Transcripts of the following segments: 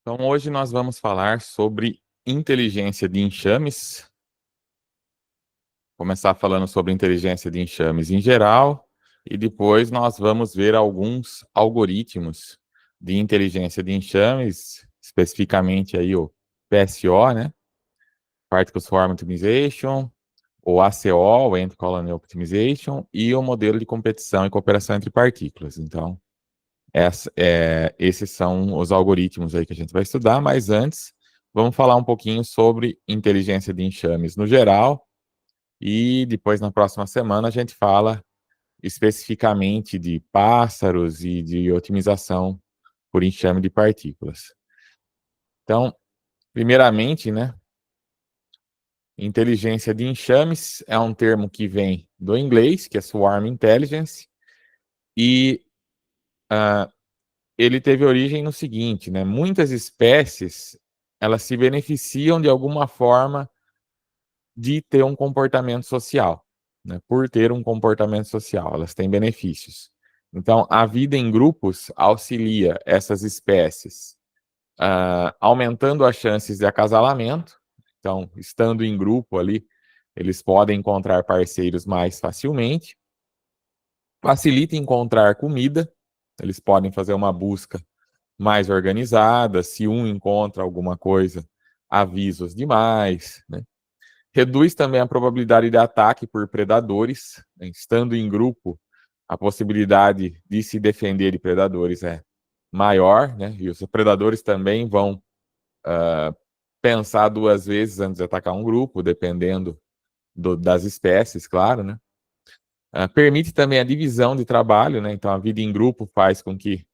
Então, hoje nós vamos falar sobre inteligência de enxames. Começar falando sobre inteligência de enxames em geral, e depois nós vamos ver alguns algoritmos de inteligência de enxames, especificamente aí o PSO, né? Particle Swarm Optimization, o ACO, o Ant Colony Optimization, e o modelo de competição e cooperação entre partículas. Então, esses são os algoritmos aí que a gente vai estudar, mas antes, vamos falar um pouquinho sobre inteligência de enxames no geral, e depois, na próxima semana, a gente fala especificamente de pássaros e de otimização por enxame de partículas. Então, primeiramente, né, inteligência de enxames é um termo que vem do inglês, que é Swarm Intelligence, e ele teve origem no seguinte, né? Muitas espécies, elas se beneficiam de alguma forma de ter um comportamento social, né? Por ter um comportamento social, elas têm benefícios. Então, a vida em grupos auxilia essas espécies, aumentando as chances de acasalamento. Então, estando em grupo ali, eles podem encontrar parceiros mais facilmente. Facilita encontrar comida, eles podem fazer uma busca mais organizada, se um encontra alguma coisa, avisa os demais, né? Reduz também a probabilidade de ataque por predadores, né? Estando em grupo, a possibilidade de se defender de predadores é maior, né? E os predadores também vão pensar duas vezes antes de atacar um grupo, dependendo das espécies, claro, né? Permite também a divisão de trabalho, né? Então, a vida em grupo faz com que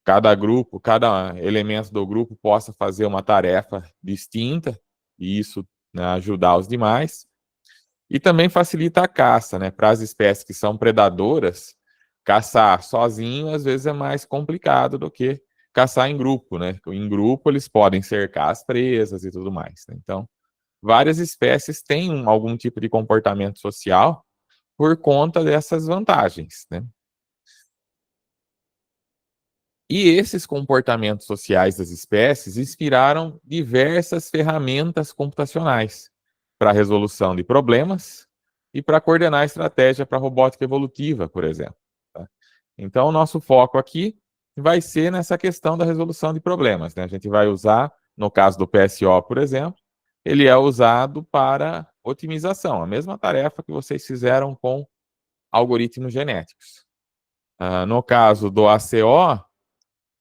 cada grupo, cada elemento do grupo possa fazer uma tarefa distinta, e isso, né, ajudar os demais. E também facilita a caça, né? Para as espécies que são predadoras, caçar sozinho às vezes é mais complicado do que caçar em grupo, né? Em grupo eles podem cercar as presas e tudo mais, né? Então, várias espécies têm algum tipo de comportamento social por conta dessas vantagens, né? E esses comportamentos sociais das espécies inspiraram diversas ferramentas computacionais para a resolução de problemas e para coordenar a estratégia para a robótica evolutiva, por exemplo. Tá? Então, o nosso foco aqui vai ser nessa questão da resolução de problemas, né? A gente vai usar, no caso do PSO, por exemplo, ele é usado para otimização, a mesma tarefa que vocês fizeram com algoritmos genéticos. No caso do ACO,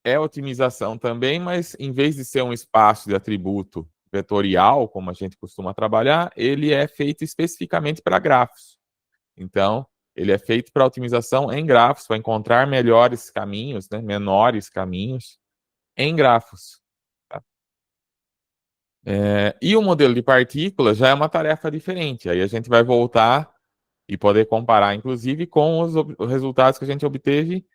é otimização também, mas em vez de ser um espaço de atributo vetorial, como a gente costuma trabalhar, ele é feito especificamente para grafos. Então, ele é feito para otimização em grafos, para encontrar melhores caminhos, né, menores caminhos em grafos. Tá? E o modelo de partículas já é uma tarefa diferente. Aí a gente vai voltar e poder comparar, inclusive, com os resultados que a gente obteve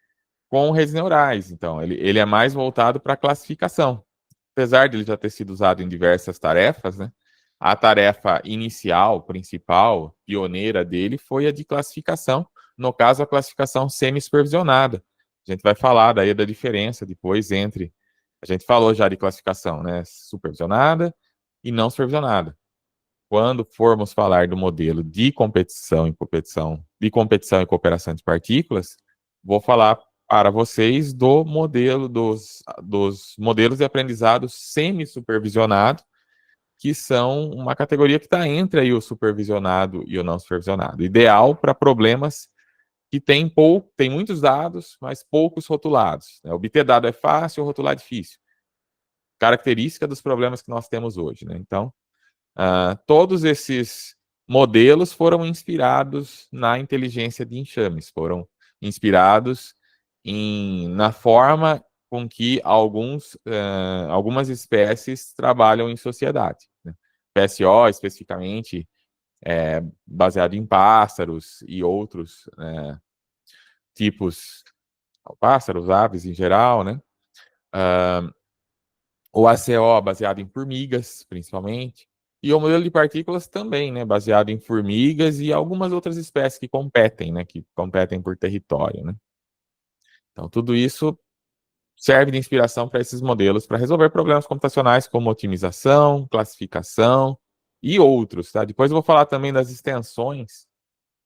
com redes neurais. Então, ele é mais voltado para classificação. Apesar de ele já ter sido usado em diversas tarefas, né? A tarefa inicial, principal, pioneira dele foi a de classificação, no caso, a classificação semi-supervisionada. A gente vai falar daí da diferença depois entre. A gente falou já de classificação, né? Supervisionada e não supervisionada. Quando formos falar do modelo de competição e cooperação de partículas, vou falar para vocês do modelo dos modelos de aprendizado semi-supervisionado, que são uma categoria que está entre aí o supervisionado e o não supervisionado. Ideal para problemas que tem muitos dados, mas poucos rotulados. Né? Obter dado é fácil, rotular é difícil. Característica dos problemas que nós temos hoje. Né? Então, todos esses modelos foram inspirados na inteligência de enxames, foram inspirados na forma com que algumas espécies trabalham em sociedade. Né? PSO, especificamente, é baseado em pássaros e outros tipos, pássaros, aves em geral, né? O ACO baseado em formigas, principalmente, e o modelo de partículas também, né, baseado em formigas e algumas outras espécies que competem, né, que competem por território, né. Então, tudo isso serve de inspiração para esses modelos para resolver problemas computacionais como otimização, classificação e outros, tá? Depois eu vou falar também das extensões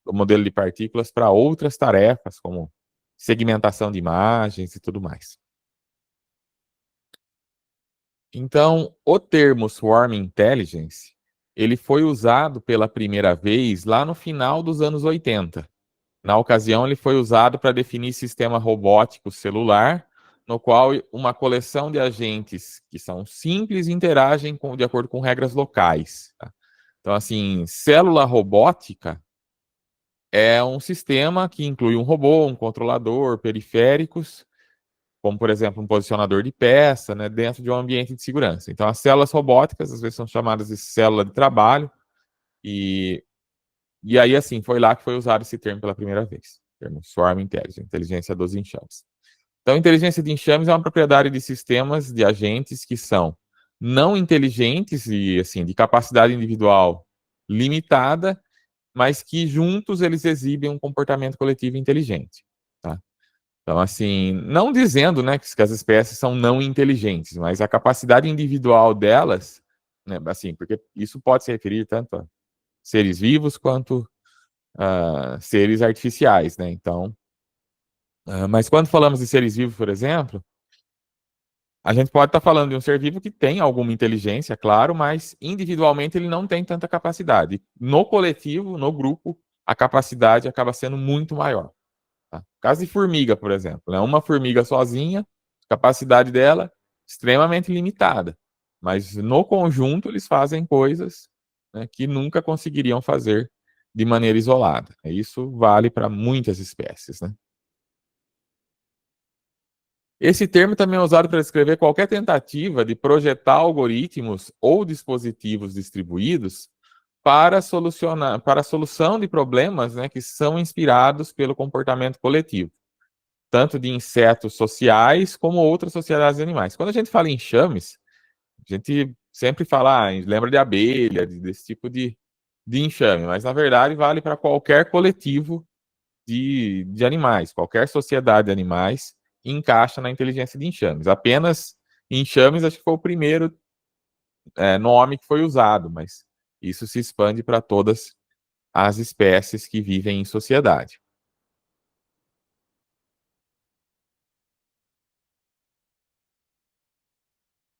do modelo de partículas para outras tarefas, como segmentação de imagens e tudo mais. Então, o termo Swarm Intelligence, ele foi usado pela primeira vez lá no final dos anos 80. Na ocasião, ele foi usado para definir sistema robótico celular, no qual uma coleção de agentes que são simples interagem de acordo com regras locais. Tá? Então, assim, célula robótica é um sistema que inclui um robô, um controlador, periféricos, como, por exemplo, um posicionador de peça, né, dentro de um ambiente de segurança. Então, as células robóticas, às vezes, são chamadas de célula de trabalho, e aí, assim, foi lá que foi usado esse termo pela primeira vez. O termo Swarm Intelligence, inteligência dos enxames. Então, inteligência de enxames é uma propriedade de sistemas de agentes que são não inteligentes e, assim, de capacidade individual limitada, mas que juntos eles exibem um comportamento coletivo inteligente. Tá? Então, assim, não dizendo, né, que as espécies são não inteligentes, mas a capacidade individual delas, né, assim, porque isso pode se referir tanto a seres vivos quanto a seres artificiais, né? Então, mas quando falamos de seres vivos, por exemplo, a gente pode estar falando de um ser vivo que tem alguma inteligência, claro, mas individualmente ele não tem tanta capacidade. No coletivo, no grupo, a capacidade acaba sendo muito maior. Tá? Caso de formiga, por exemplo, né? Uma formiga sozinha, a capacidade dela extremamente limitada. Mas no conjunto eles fazem coisas, né, que nunca conseguiriam fazer de maneira isolada. Isso vale para muitas espécies, né? Esse termo também é usado para descrever qualquer tentativa de projetar algoritmos ou dispositivos distribuídos para a solução de problemas, né, que são inspirados pelo comportamento coletivo, tanto de insetos sociais como outras sociedades animais. Quando a gente fala em enxames, a gente sempre fala, lembra de abelha, desse tipo de enxame, mas na verdade vale para qualquer coletivo de animais, qualquer sociedade de animais encaixa na inteligência de enxames. Apenas enxames acho que foi o primeiro nome que foi usado, mas isso se expande para todas as espécies que vivem em sociedade.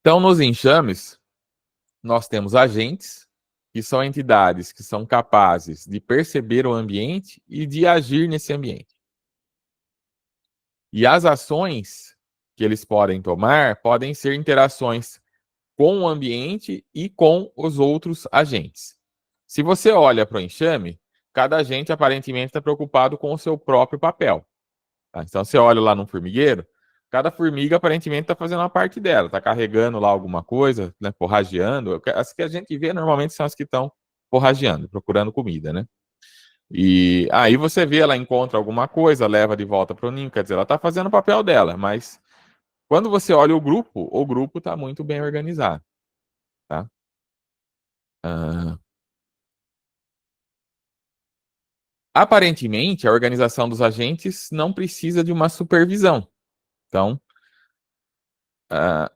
Então, nos enxames, nós temos agentes, que são entidades que são capazes de perceber o ambiente e de agir nesse ambiente. E as ações que eles podem tomar podem ser interações com o ambiente e com os outros agentes. Se você olha para o enxame, cada agente aparentemente está preocupado com o seu próprio papel. Tá? Então, você olha lá no formigueiro, cada formiga aparentemente está fazendo uma parte dela, está carregando lá alguma coisa, né, forrageando. As que a gente vê normalmente são as que estão forrageando, procurando comida, né? E aí você vê, ela encontra alguma coisa, leva de volta para o ninho, quer dizer, ela está fazendo o papel dela, mas quando você olha o grupo está muito bem organizado, tá? Ah, aparentemente, a organização dos agentes não precisa de uma supervisão. Então, ah,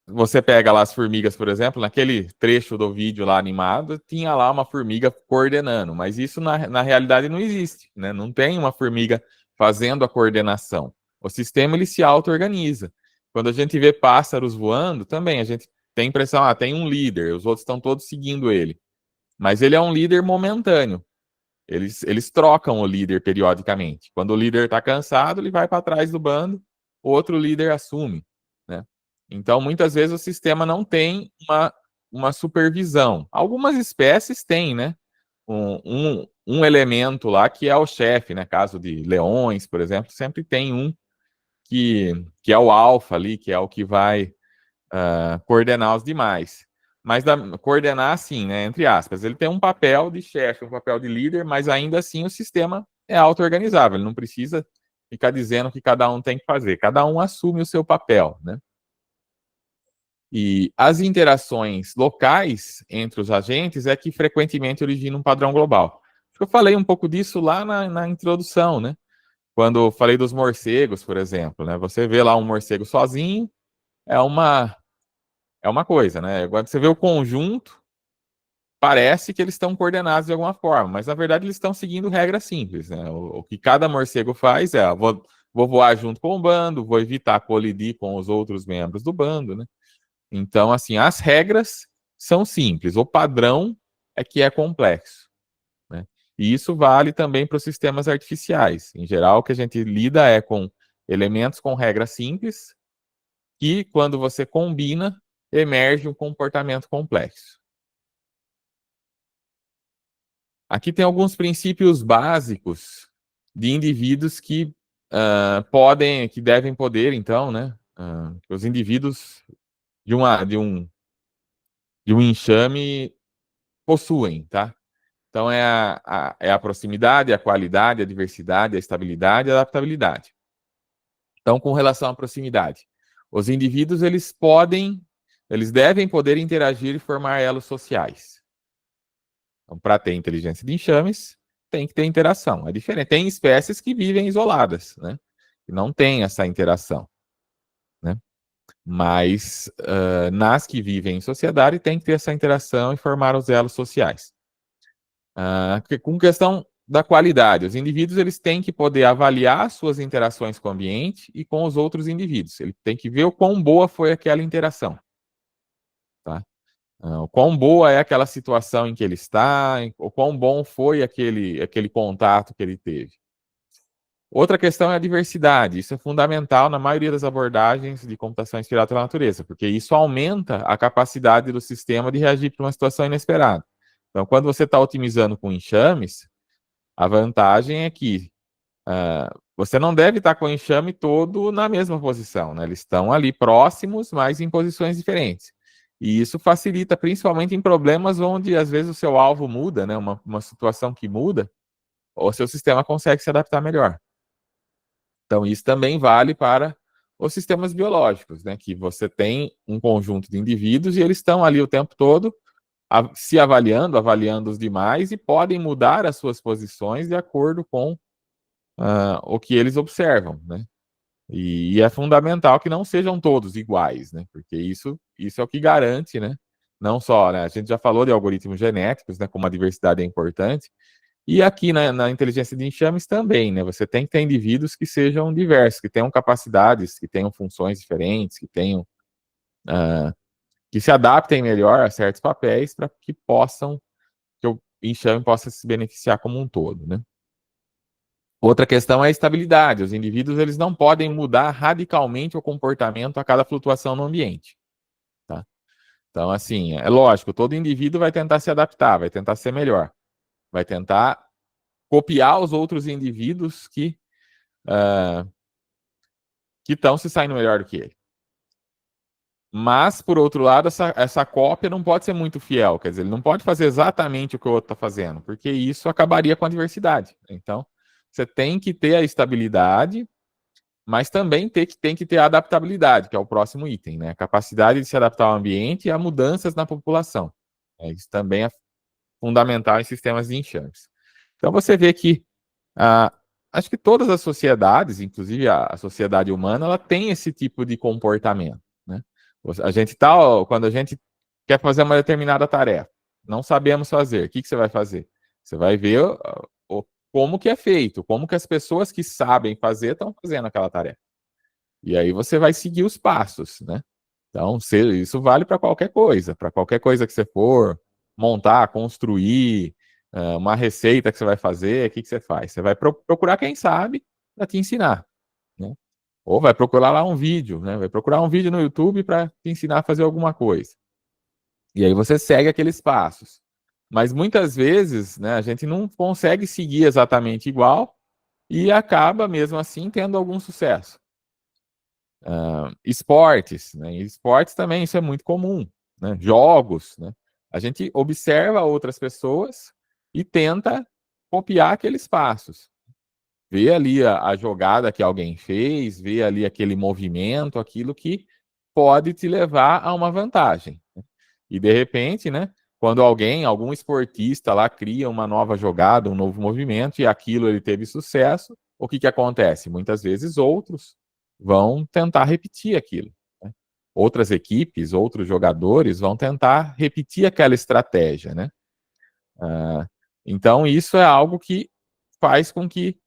você pega lá as formigas, por exemplo, naquele trecho do vídeo lá animado, tinha lá uma formiga coordenando, mas isso na realidade não existe, né? Não tem uma formiga fazendo a coordenação. O sistema ele se auto-organiza. Quando a gente vê pássaros voando, também a gente tem a impressão, tem um líder, os outros estão todos seguindo ele. Mas ele é um líder momentâneo. Eles trocam o líder periodicamente. Quando o líder está cansado, ele vai para trás do bando, o outro líder assume, né? Então, muitas vezes o sistema não tem uma supervisão. Algumas espécies têm, né? Um elemento lá que é o chefe, né? Caso de leões, por exemplo, sempre tem um que é o alfa ali, que é o que vai coordenar os demais. Mas coordenar, assim, né, entre aspas, ele tem um papel de chefe, um papel de líder, mas ainda assim o sistema é auto-organizável, ele não precisa ficar dizendo o que cada um tem que fazer, cada um assume o seu papel, né? E as interações locais entre os agentes é que frequentemente originam um padrão global. Eu falei um pouco disso lá na introdução, né? Quando eu falei dos morcegos, por exemplo, né? Você vê lá um morcego sozinho, é uma, é uma coisa, né? Quando você vê o conjunto, parece que eles estão coordenados de alguma forma, mas na verdade eles estão seguindo regras simples, né? O que cada morcego faz é, vou voar junto com o bando, vou evitar colidir com os outros membros do bando, né? Então, assim, as regras são simples, o padrão é que é complexo, né? E isso vale também para os sistemas artificiais. Em geral, o que a gente lida é com elementos com regras simples, que quando você combina, emerge um comportamento complexo. Aqui tem alguns princípios básicos de indivíduos que podem, que devem poder, então, né? Os indivíduos de um enxame possuem, tá? Então é a proximidade, a qualidade, a diversidade, a estabilidade e a adaptabilidade. Então, com relação à proximidade, os indivíduos eles devem poder interagir e formar elos sociais. Então, para ter inteligência de enxames, tem que ter interação. É diferente. Tem espécies que vivem isoladas, né? Que não tem essa interação, né? Mas nas que vivem em sociedade, tem que ter essa interação e formar os elos sociais. Com questão da qualidade, os indivíduos eles têm que poder avaliar suas interações com o ambiente e com os outros indivíduos. Ele tem que ver o quão boa foi aquela interação, tá? O quão boa é aquela situação em que ele está, o quão bom foi aquele contato que ele teve. Outra questão é a diversidade. Isso é fundamental na maioria das abordagens de computação inspirada pela natureza, porque isso aumenta a capacidade do sistema de reagir para uma situação inesperada. Então, quando você está otimizando com enxames, a vantagem é que você não deve estar com o enxame todo na mesma posição, né? Eles estão ali próximos, mas em posições diferentes. E isso facilita, principalmente em problemas onde, às vezes, o seu alvo muda, né? Uma situação que muda, o seu sistema consegue se adaptar melhor. Então, isso também vale para os sistemas biológicos, né? Que você tem um conjunto de indivíduos e eles estão ali o tempo todo se avaliando, avaliando os demais e podem mudar as suas posições de acordo com o que eles observam, né? E é fundamental que não sejam todos iguais, né? Porque isso é o que garante, né? Não só, né? A gente já falou de algoritmos genéticos, né? Como a diversidade é importante. E aqui na inteligência de enxames também, né? Você tem que ter indivíduos que sejam diversos, que tenham capacidades, que tenham funções diferentes, que tenham que se adaptem melhor a certos papéis para que o enxame possa se beneficiar como um todo, né? Outra questão é a estabilidade. Os indivíduos eles não podem mudar radicalmente o comportamento a cada flutuação no ambiente, tá? Então, assim, é lógico, todo indivíduo vai tentar se adaptar, vai tentar ser melhor, vai tentar copiar os outros indivíduos que estão se saindo melhor do que ele. Mas, por outro lado, essa cópia não pode ser muito fiel, quer dizer, ele não pode fazer exatamente o que o outro está fazendo, porque isso acabaria com a diversidade. Então, você tem que ter a estabilidade, mas também tem que ter a adaptabilidade, que é o próximo item, né? A capacidade de se adaptar ao ambiente e a mudanças na população. Isso também é fundamental em sistemas de enxames. Então, você vê que acho que todas as sociedades, inclusive a sociedade humana, ela tem esse tipo de comportamento, né? A gente quando a gente quer fazer uma determinada tarefa, não sabemos fazer, o que você vai fazer? Você vai ver como que é feito, como que as pessoas que sabem fazer estão fazendo aquela tarefa. E aí você vai seguir os passos, né? Então, isso vale para qualquer coisa que você for montar, construir, uma receita que você vai fazer, o que você faz? Você vai procurar quem sabe para te ensinar, né? Ou vai procurar lá um vídeo, né? Vai procurar um vídeo no YouTube para te ensinar a fazer alguma coisa. E aí você segue aqueles passos. Mas muitas vezes, né, a gente não consegue seguir exatamente igual e acaba mesmo assim tendo algum sucesso. Esportes, né? Em esportes também isso é muito comum, né? Jogos, né? A gente observa outras pessoas e tenta copiar aqueles passos. Vê ali a jogada que alguém fez, vê ali aquele movimento, aquilo que pode te levar a uma vantagem. E de repente, né? Quando algum esportista lá cria uma nova jogada, um novo movimento, e aquilo ele teve sucesso, o que acontece? Muitas vezes outros vão tentar repetir aquilo, né? Outras equipes, outros jogadores vão tentar repetir aquela estratégia, né? Então, isso é algo que faz com que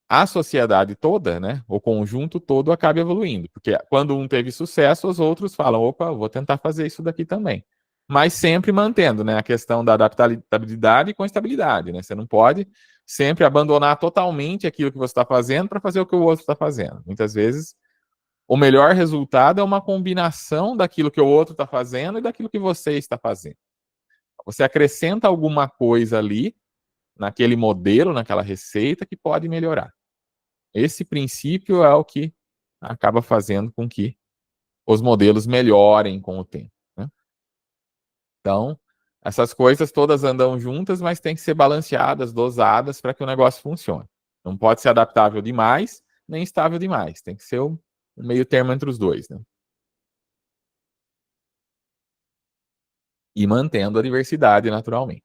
a sociedade toda, né, o conjunto todo acabe evoluindo. Porque quando um teve sucesso, os outros falam, opa, vou tentar fazer isso daqui também. Mas sempre mantendo, né, a questão da adaptabilidade com estabilidade, né? Você não pode sempre abandonar totalmente aquilo que você está fazendo para fazer o que o outro está fazendo. Muitas vezes, o melhor resultado é uma combinação daquilo que o outro está fazendo e daquilo que você está fazendo. Você acrescenta alguma coisa ali, naquele modelo, naquela receita, que pode melhorar. Esse princípio é o que acaba fazendo com que os modelos melhorem com o tempo, né? Então, essas coisas todas andam juntas, mas tem que ser balanceadas, dosadas, para que o negócio funcione. Não pode ser adaptável demais, nem estável demais. Tem que ser um meio termo entre os dois, né? E mantendo a diversidade naturalmente.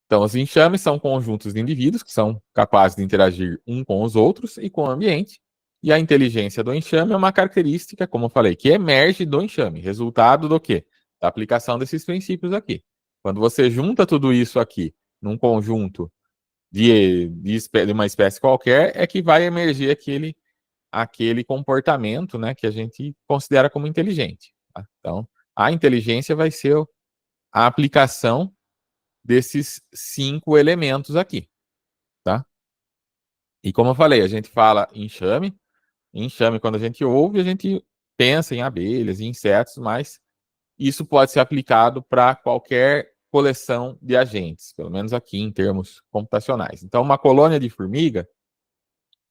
Então, os enxames são conjuntos de indivíduos que são capazes de interagir um com os outros e com o ambiente. E a inteligência do enxame é uma característica, como eu falei, que emerge do enxame. Resultado do quê? Da aplicação desses princípios aqui. Quando você junta tudo isso aqui num conjunto de uma espécie qualquer, é que vai emergir aquele comportamento, né, que a gente considera como inteligente. Tá? Então, a inteligência vai ser a aplicação desses 5 elementos aqui, tá? E como eu falei, a gente fala enxame. Enxame, quando a gente ouve, a gente pensa em abelhas e insetos, mas isso pode ser aplicado para qualquer coleção de agentes, pelo menos aqui em termos computacionais. Então, uma colônia de formiga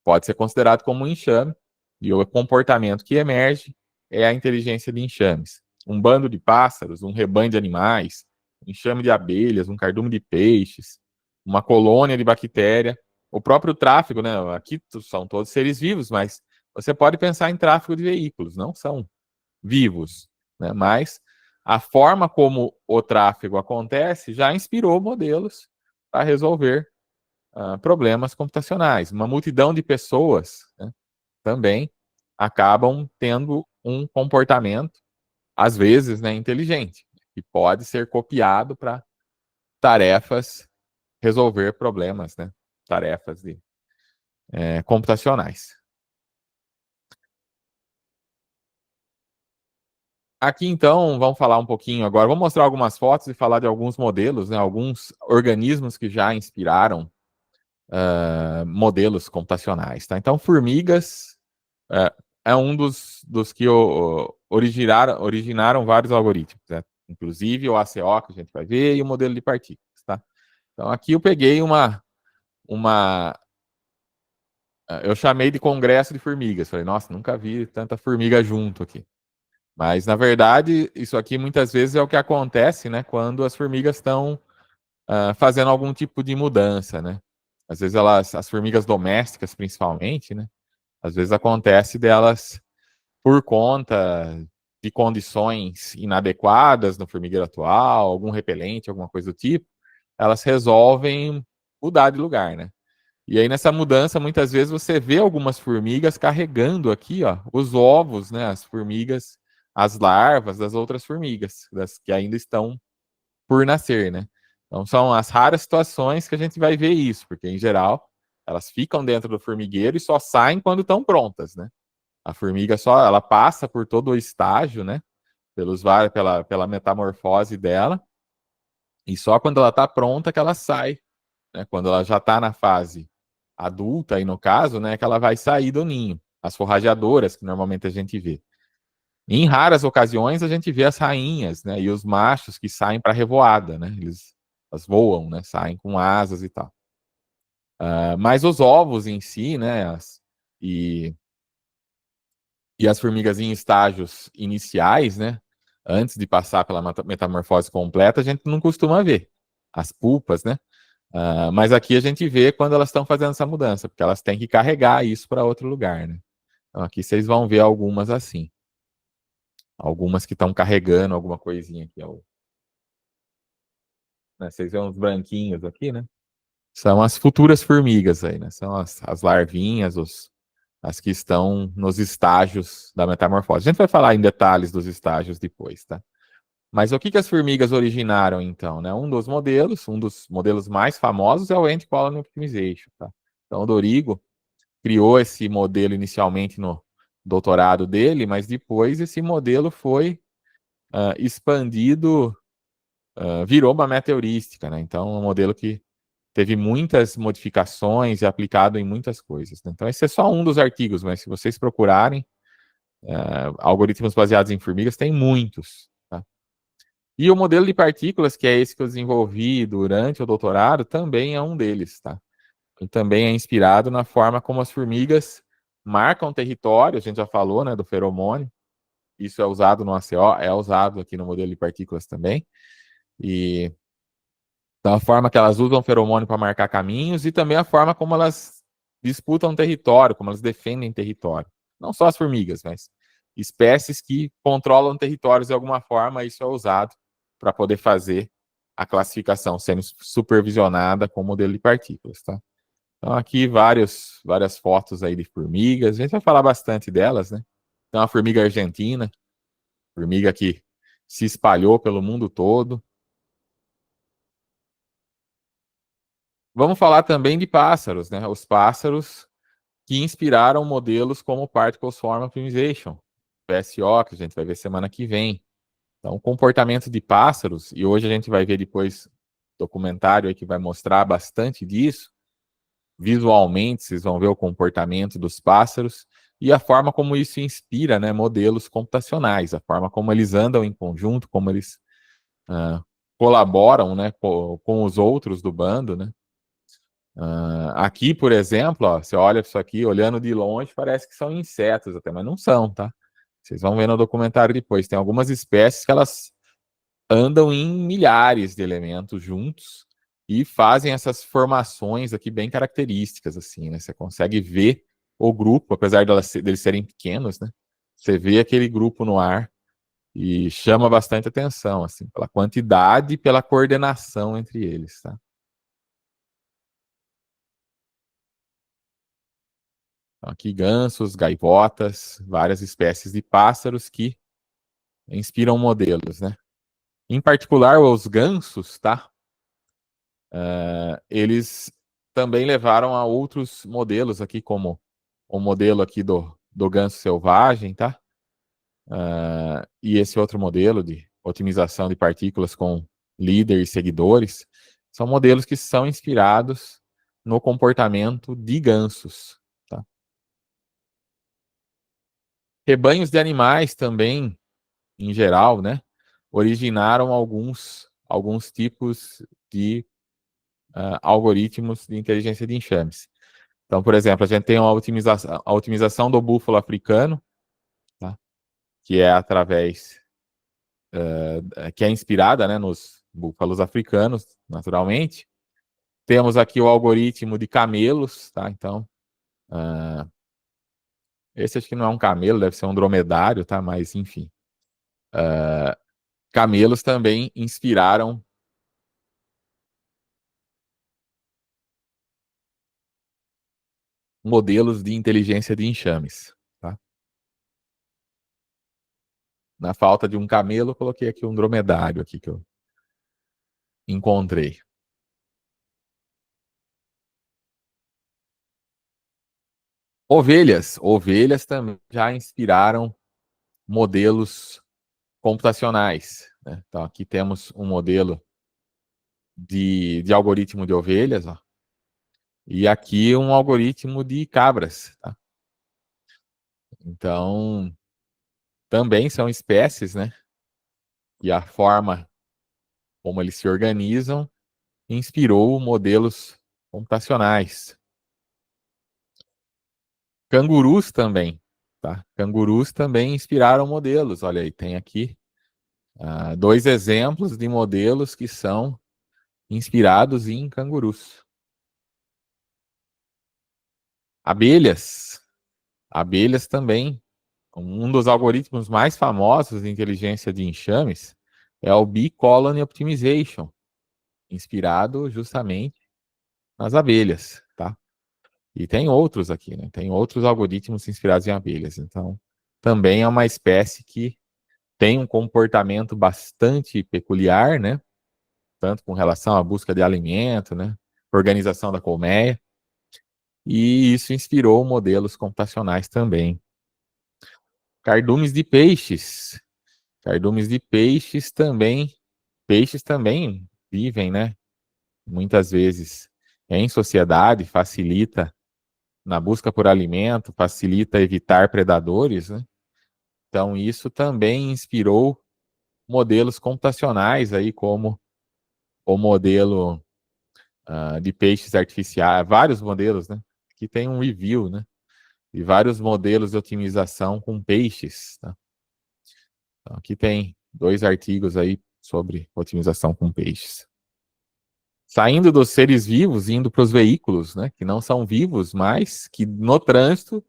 pode ser considerado como um enxame, e o comportamento que emerge é a inteligência de enxames. Um bando de pássaros, um rebanho de animais, um enxame de abelhas, um cardume de peixes, uma colônia de bactéria, o próprio tráfego, né? Aqui são todos seres vivos, mas você pode pensar em tráfego de veículos, não são vivos, né? Mas a forma como o tráfego acontece já inspirou modelos para resolver problemas computacionais. Uma multidão de pessoas, né, também acabam tendo um comportamento, às vezes, né, inteligente, que pode ser copiado para tarefas, resolver problemas, né, tarefas computacionais. Aqui, então, vamos falar um pouquinho agora, vou mostrar algumas fotos e falar de alguns modelos, né, alguns organismos que já inspiraram modelos computacionais. Tá? Então, formigas é um dos que originaram vários algoritmos, né? Inclusive o ACO, que a gente vai ver, e o modelo de partículas. Tá? Então, aqui eu peguei uma. Eu chamei de congresso de formigas. Falei, nossa, nunca vi tanta formiga junto aqui. Mas, na verdade, isso aqui muitas vezes é o que acontece, né, quando as formigas estão fazendo algum tipo de mudança, né? Às vezes as formigas domésticas, principalmente, né? Às vezes acontece delas por conta de condições inadequadas no formigueiro atual, algum repelente, alguma coisa do tipo, elas resolvem mudar de lugar, né? E aí nessa mudança, muitas vezes você vê algumas formigas carregando aqui, ó, os ovos, né? As formigas, as larvas das outras formigas, das que ainda estão por nascer, né? Então são as raras situações que a gente vai ver isso, porque em geral elas ficam dentro do formigueiro e só saem quando estão prontas, né? A formiga só, ela passa por todo o estágio, né? Pela metamorfose dela, e só quando ela está pronta que ela sai, né? Quando ela já está na fase adulta, aí no caso, né, que ela vai sair do ninho. As forrageadoras, que normalmente a gente vê. Em raras ocasiões a gente vê as rainhas, né, e os machos que saem para revoada, né? Elas voam, né? Saem com asas e tal. Mas os ovos em si, né, e e as formigas em estágios iniciais, né? Antes de passar pela metamorfose completa, a gente não costuma ver as pulpas, né? Mas aqui a gente vê quando elas estão fazendo essa mudança, porque elas têm que carregar isso para outro lugar, né? Então aqui vocês vão ver algumas assim. Algumas que estão carregando alguma coisinha aqui. né? Vocês veem uns branquinhos aqui, né? São as futuras formigas aí, né? São as larvinhas, as que estão nos estágios da metamorfose. A gente vai falar em detalhes dos estágios depois, tá? Mas o que que as formigas originaram, então, né? Um dos modelos mais famosos é o Ant-Colony Optimization, tá? Então, o Dorigo criou esse modelo inicialmente no doutorado dele, mas depois esse modelo foi expandido, virou uma meta-heurística, né? Então, é um modelo que teve muitas modificações e aplicado em muitas coisas, né? Então, esse é só um dos artigos, mas se vocês procurarem, algoritmos baseados em formigas, tem muitos, tá? E o modelo de partículas, que é esse que eu desenvolvi durante o doutorado, também é um deles, tá? E também é inspirado na forma como as formigas marcam território, a gente já falou, né, do feromônio. Isso é usado no ACO, é usado aqui no modelo de partículas também. E da forma que elas usam o feromônio para marcar caminhos e também a forma como elas disputam território, como elas defendem território. Não só as formigas, mas espécies que controlam territórios de alguma forma, isso é usado para poder fazer a classificação, sendo supervisionada com o modelo de partículas, tá? Então aqui várias fotos aí de formigas, a gente vai falar bastante delas, né? Então a formiga argentina, formiga que se espalhou pelo mundo todo. Vamos falar também de pássaros, né? Os pássaros que inspiraram modelos como Particle Swarm Optimization, PSO, que a gente vai ver semana que vem. Então, o comportamento de pássaros, e hoje a gente vai ver depois documentário aí que vai mostrar bastante disso. Visualmente, vocês vão ver o comportamento dos pássaros e a forma como isso inspira, né, modelos computacionais, a forma como eles andam em conjunto, como eles colaboram, né, com os outros do bando, né. Aqui, por exemplo, ó, você olha isso aqui, olhando de longe, parece que são insetos até, mas não são, tá? Vocês vão ver no documentário depois. Tem algumas espécies que elas andam em milhares de elementos juntos e fazem essas formações aqui bem características, assim, né? Você consegue ver o grupo, apesar deles serem pequenos, né? Você vê aquele grupo no ar e chama bastante atenção, assim, pela quantidade e pela coordenação entre eles, tá? Então, aqui gansos, gaivotas, várias espécies de pássaros que inspiram modelos, né? Em particular, os gansos, tá? Eles também levaram a outros modelos aqui, como o modelo aqui do ganso selvagem, tá? E esse outro modelo de otimização de partículas com líder e seguidores, são modelos que são inspirados no comportamento de gansos, tá? Rebanhos de animais também, em geral, né, originaram alguns tipos de algoritmos de inteligência de enxames. Então, por exemplo, a gente tem a otimização do búfalo africano, tá? Que é através, que é inspirada, né, nos búfalos africanos, naturalmente. Temos aqui o algoritmo de camelos, tá? Então, esse acho que não é um camelo, deve ser um dromedário, tá? Mas, enfim. Camelos também inspiraram modelos de inteligência de enxames, tá? Na falta de um camelo, eu coloquei aqui um dromedário aqui que eu encontrei. Ovelhas também já inspiraram modelos computacionais, né? Então aqui temos um modelo de algoritmo de ovelhas, ó, e aqui um algoritmo de cabras, tá? Então também são espécies, né? E a forma como eles se organizam inspirou modelos computacionais. Cangurus também, tá? Cangurus também inspiraram modelos. Olha aí, tem aqui dois exemplos de modelos que são inspirados em cangurus. Abelhas. Abelhas também. Um dos algoritmos mais famosos de inteligência de enxames é o Bee Colony Optimization. inspirado justamente nas abelhas, tá? E tem outros aqui, né? Tem outros algoritmos inspirados em abelhas. Então, também é uma espécie que tem um comportamento bastante peculiar, né? Tanto com relação à busca de alimento, né? Organização da colmeia. E isso inspirou modelos computacionais também. Cardumes de peixes. Cardumes de peixes também. Peixes também vivem, né? Muitas vezes em sociedade, facilita na busca por alimento, facilita evitar predadores, né? Então, isso também inspirou modelos computacionais aí, como o modelo de peixes artificiais, vários modelos, né? Que tem um review, né? E vários modelos de otimização com peixes, tá? Então, aqui tem 2 artigos aí sobre otimização com peixes. Saindo dos seres vivos, indo para os veículos, né? Que não são vivos, mas que no trânsito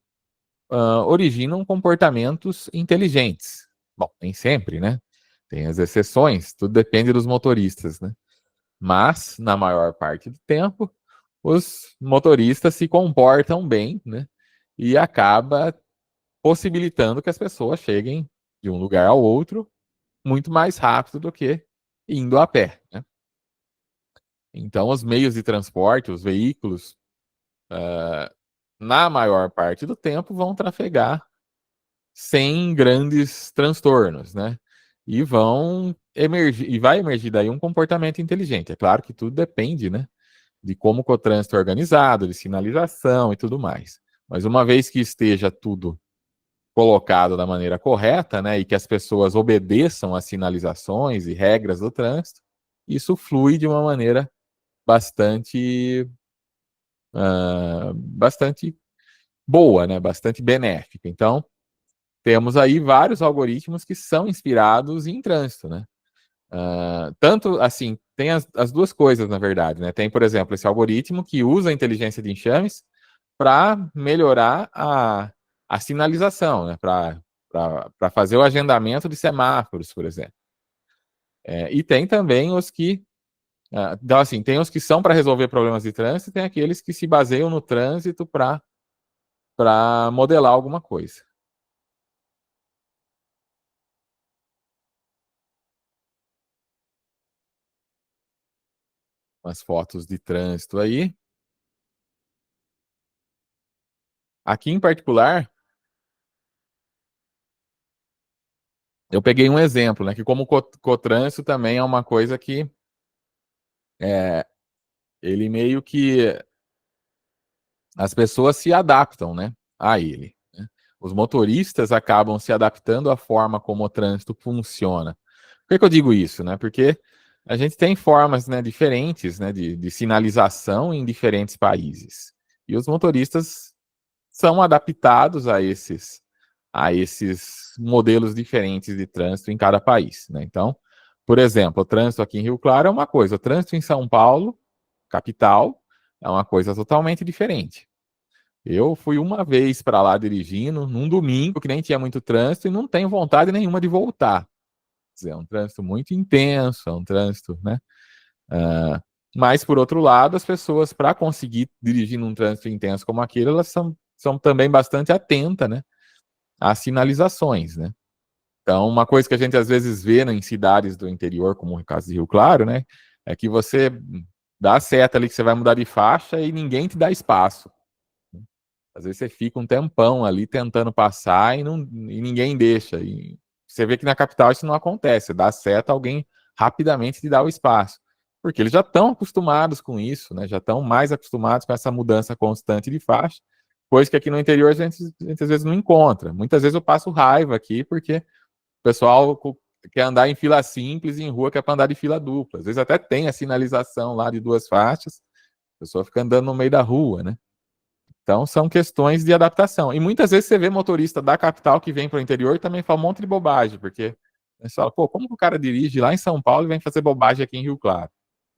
originam comportamentos inteligentes. Bom, nem sempre, né? Tem as exceções, tudo depende dos motoristas, né? Mas, na maior parte do tempo, os motoristas se comportam bem, né? E acaba possibilitando que as pessoas cheguem de um lugar ao outro muito mais rápido do que indo a pé, né? Então, os meios de transporte, os veículos, na maior parte do tempo, vão trafegar sem grandes transtornos, né? E vão emergir, e vai emergir daí um comportamento inteligente. É claro que tudo depende, né? De como que o trânsito é organizado, de sinalização e tudo mais. Mas uma vez que esteja tudo colocado da maneira correta, né, e que as pessoas obedeçam às sinalizações e regras do trânsito, isso flui de uma maneira bastante, bastante boa, né, bastante benéfica. Então, temos aí vários algoritmos que são inspirados em trânsito, né? Tanto assim, tem as duas coisas, na verdade, né? Tem, por exemplo, esse algoritmo que usa a inteligência de enxames para melhorar a sinalização, né? Para fazer o agendamento de semáforos, por exemplo. E tem também os que. Então, assim, tem os que são para resolver problemas de trânsito e tem aqueles que se baseiam no trânsito para modelar alguma coisa. Umas fotos de trânsito aí. Aqui em particular, eu peguei um exemplo, né? Que como o cotrânsito também é uma coisa que ele meio que as pessoas se adaptam, né, a ele, né? Os motoristas acabam se adaptando à forma como o trânsito funciona. Por que eu digo isso, né? Porque a gente tem formas, né, diferentes, né, de sinalização em diferentes países. E os motoristas são adaptados a esses modelos diferentes de trânsito em cada país, né? Então, por exemplo, o trânsito aqui em Rio Claro é uma coisa, o trânsito em São Paulo, capital, é uma coisa totalmente diferente. Eu fui uma vez para lá dirigindo, num domingo, que nem tinha muito trânsito, e não tenho vontade nenhuma de voltar. Quer dizer, é um trânsito muito intenso, é um trânsito, né? Uh, mas, por outro lado, as pessoas, para conseguir dirigir num trânsito intenso como aquele, elas são também bastante atentas, né, às sinalizações, né? Então, uma coisa que a gente às vezes vê, né, em cidades do interior, como o caso de Rio Claro, né, é que você dá a seta ali que você vai mudar de faixa e ninguém te dá espaço. Às vezes você fica um tempão ali tentando passar e ninguém deixa. E você vê que na capital isso não acontece. Você dá seta, alguém rapidamente te dá o espaço. Porque eles já estão acostumados com isso, né? Já estão mais acostumados com essa mudança constante de faixa, coisa que aqui no interior a gente às vezes não encontra. Muitas vezes eu passo raiva aqui, porque o pessoal quer andar em fila simples e em rua quer para andar de fila dupla. Às vezes até tem a sinalização lá de 2 faixas, a pessoa fica andando no meio da rua, né? Então, são questões de adaptação. E muitas vezes você vê motorista da capital que vem para o interior e também fala um monte de bobagem, porque você fala, pô, como que o cara dirige lá em São Paulo e vem fazer bobagem aqui em Rio Claro?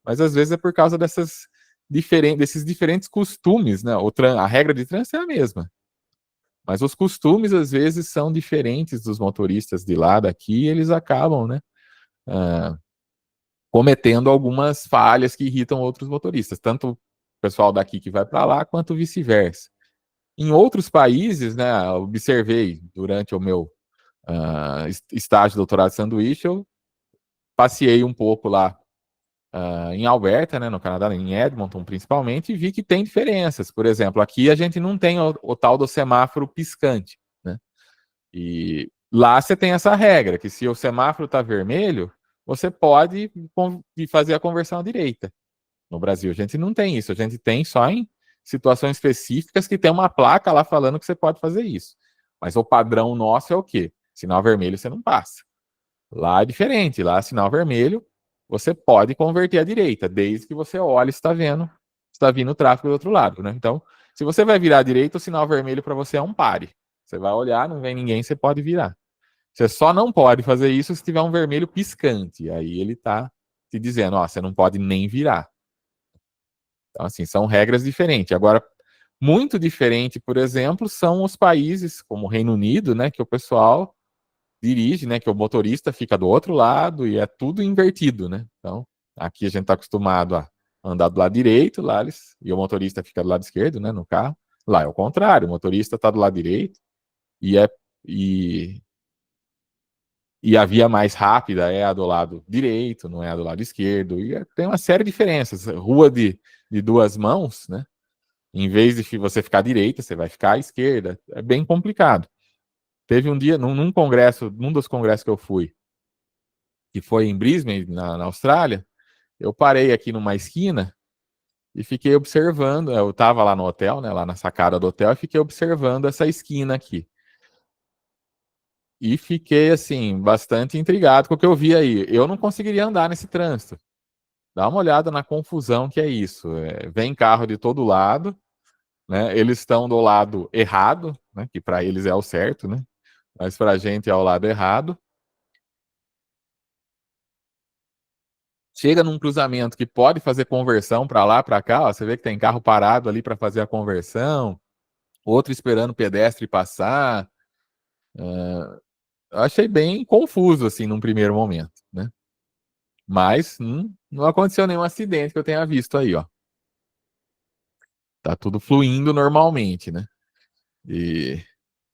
Mas às vezes é por causa desses diferentes costumes, né? A regra de trânsito é a mesma. Mas os costumes, às vezes, são diferentes dos motoristas de lá, daqui, e eles acabam, né? cometendo algumas falhas que irritam outros motoristas, tanto o pessoal daqui que vai para lá, quanto vice-versa. Em outros países, né, observei durante o meu estágio de doutorado de sanduíche, eu passeei um pouco lá em Alberta, né, no Canadá, em Edmonton principalmente, e vi que tem diferenças. Por exemplo, aqui a gente não tem o tal do semáforo piscante, né? E lá você tem essa regra, que se o semáforo está vermelho, você pode fazer a conversão à direita. No Brasil, a gente não tem isso. A gente tem só em situações específicas que tem uma placa lá falando que você pode fazer isso. Mas o padrão nosso é o quê? Sinal vermelho você não passa. Lá é diferente. Lá, sinal vermelho, você pode converter à direita, desde que você olhe se está vendo, se está vindo o tráfego do outro lado, né? Então, se você vai virar à direita, o sinal vermelho para você é um pare. Você vai olhar, não vem ninguém, você pode virar. Você só não pode fazer isso se tiver um vermelho piscante. Aí ele está te dizendo, ó, você não pode nem virar. Então, assim, são regras diferentes. Agora, muito diferente, por exemplo, são os países como o Reino Unido, né, que o pessoal dirige, né, que o motorista fica do outro lado e é tudo invertido, né? Então, aqui a gente está acostumado a andar do lado direito, lá e o motorista fica do lado esquerdo, né, no carro. Lá é o contrário, o motorista está do lado direito e e, e a via mais rápida é a do lado direito, não é a do lado esquerdo. E tem uma série de diferenças. Rua de duas mãos, né? Em vez de você ficar à direita, você vai ficar à esquerda. É bem complicado. Teve um dia, num congresso, num dos congressos que eu fui, que foi em Brisbane, na Austrália, eu parei aqui numa esquina e fiquei observando. Eu estava lá no hotel, né, lá na sacada do hotel, e fiquei observando essa esquina aqui. E fiquei, assim, bastante intrigado com o que eu vi aí. Eu não conseguiria andar nesse trânsito. Dá uma olhada na confusão que é isso. Vem carro de todo lado, né? Eles estão do lado errado, né? Que para eles é o certo, né? Mas para a gente é o lado errado. Chega num cruzamento que pode fazer conversão para lá, para cá, ó, você vê que tem carro parado ali para fazer a conversão, outro esperando o pedestre passar. Eu achei bem confuso assim num primeiro momento, né? Mas não aconteceu nenhum acidente que eu tenha visto aí, ó. Tá tudo fluindo normalmente, né? E,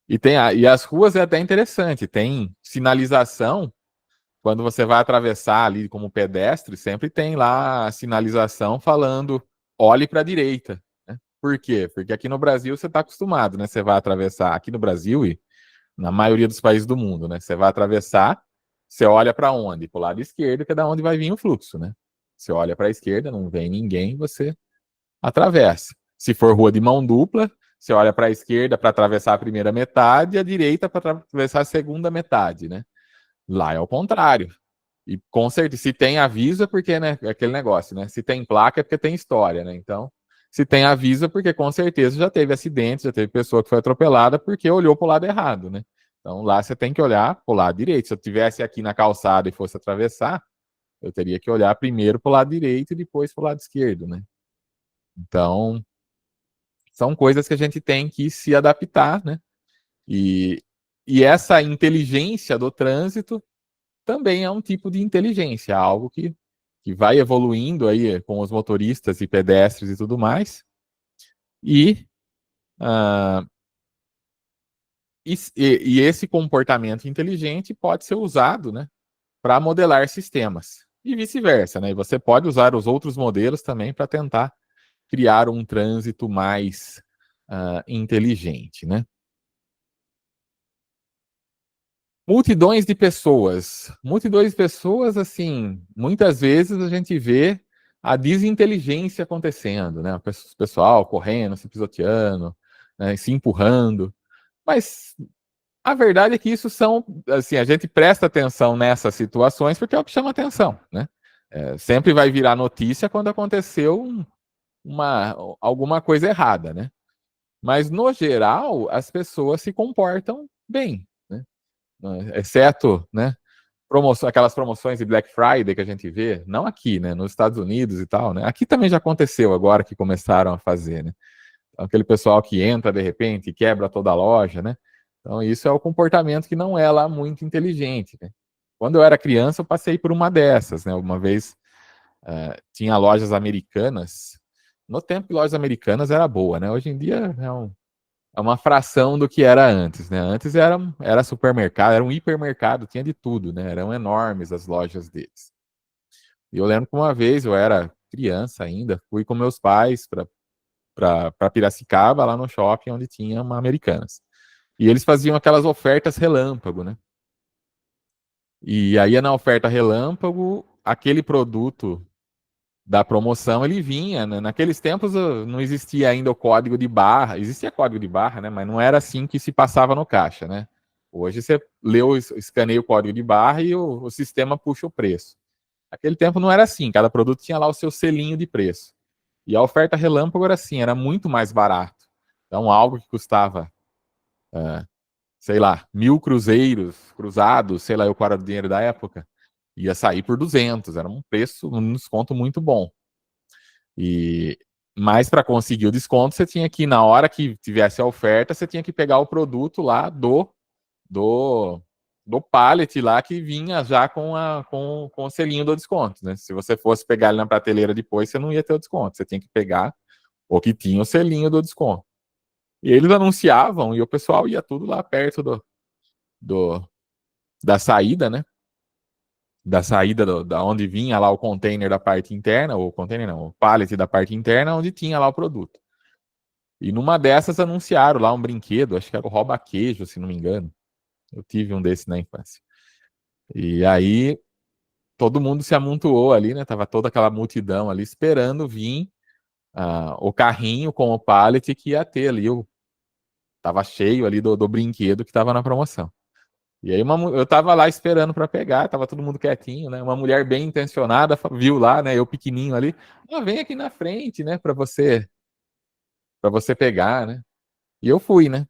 e as ruas é até interessante, tem sinalização. Quando você vai atravessar ali como pedestre, sempre tem lá a sinalização falando olhe para a direita, né? Por quê? Porque aqui no Brasil você está acostumado, né? Você vai atravessar aqui no Brasil e na maioria dos países do mundo, né? Você vai atravessar, você olha para onde? Para o lado esquerdo, que é da onde vai vir o fluxo, né? Você olha para a esquerda, não vem ninguém, você atravessa. Se for rua de mão dupla, você olha para a esquerda para atravessar a primeira metade e a direita para atravessar a segunda metade, né? Lá é o contrário. E com certeza, se tem aviso é porque, né, é aquele negócio, né? Se tem placa é porque tem história, né? Então, se tem aviso é porque com certeza já teve acidente, já teve pessoa que foi atropelada porque olhou para o lado errado, né? Então, lá você tem que olhar para o lado direito. Se eu tivesse aqui na calçada e fosse atravessar, eu teria que olhar primeiro para o lado direito e depois para o lado esquerdo, né? Então, são coisas que a gente tem que se adaptar, né? E, e essa inteligência do trânsito também é um tipo de inteligência, algo que vai evoluindo aí com os motoristas e pedestres e tudo mais. E, uh, e esse comportamento inteligente pode ser usado, né, para modelar sistemas. E vice-versa, né? E você pode usar os outros modelos também para tentar criar um trânsito mais inteligente, né? Multidões de pessoas. Multidões de pessoas, assim, muitas vezes a gente vê a desinteligência acontecendo, né? O pessoal correndo, se pisoteando, né? Se empurrando. Mas a verdade é que isso são, assim, a gente presta atenção nessas situações porque é o que chama atenção, né? Sempre vai virar notícia quando aconteceu alguma coisa errada, né? Mas, no geral, as pessoas se comportam bem, né? Exceto, né, aquelas promoções de Black Friday que a gente vê, não aqui, né, nos Estados Unidos e tal, né? Aqui também já aconteceu agora que começaram a fazer, né? Aquele pessoal que entra de repente e quebra toda a loja, né? Então isso é o comportamento que não é lá muito inteligente, né? Quando eu era criança, eu passei por uma dessas, né? Uma vez tinha lojas americanas. No tempo que lojas americanas era boa, né? Hoje em dia é uma fração do que era antes, né? Antes era supermercado, era um hipermercado, tinha de tudo, né? Eram enormes as lojas deles. E eu lembro que uma vez eu era criança ainda, fui com meus pais para Piracicaba, lá no shopping onde tinha uma Americanas. E eles faziam aquelas ofertas relâmpago, né? E aí na oferta relâmpago, aquele produto da promoção ele vinha, né? Naqueles tempos não existia ainda o código de barra, existia código de barra, né? Mas não era assim que se passava no caixa, né? Hoje você escaneia o código de barra e o sistema puxa o preço. Naquele tempo não era assim, cada produto tinha lá o seu selinho de preço. E a oferta relâmpago era assim, era muito mais barato. Então algo que custava, sei lá, 1.000 cruzeiros cruzados, sei lá, eu qual era o dinheiro da época, ia sair por 200, era um preço, um desconto muito bom. E mas para conseguir o desconto, você tinha que, na hora que tivesse a oferta, você tinha que pegar o produto lá do, do pallet lá que vinha já com o selinho do desconto, né? Se você fosse pegar ele na prateleira depois, você não ia ter o desconto. Você tinha que pegar o que tinha o selinho do desconto. E eles anunciavam e o pessoal ia tudo lá perto do da saída, né? Da saída da onde vinha lá o container da parte interna, ou container não, o pallet da parte interna, onde tinha lá o produto. E numa dessas anunciaram lá um brinquedo, acho que era o rouba-queijo, se não me engano. Eu tive um desse na infância. E aí todo mundo se amontoou ali, né? Tava toda aquela multidão ali esperando vir o carrinho com o pallet que ia ter ali. Tava cheio ali do brinquedo que tava na promoção. E aí eu tava lá esperando para pegar, tava todo mundo quietinho, né? Uma mulher bem intencionada viu lá, né? Eu pequenininho ali, vem aqui na frente, né? Para você pegar, né? E eu fui, né?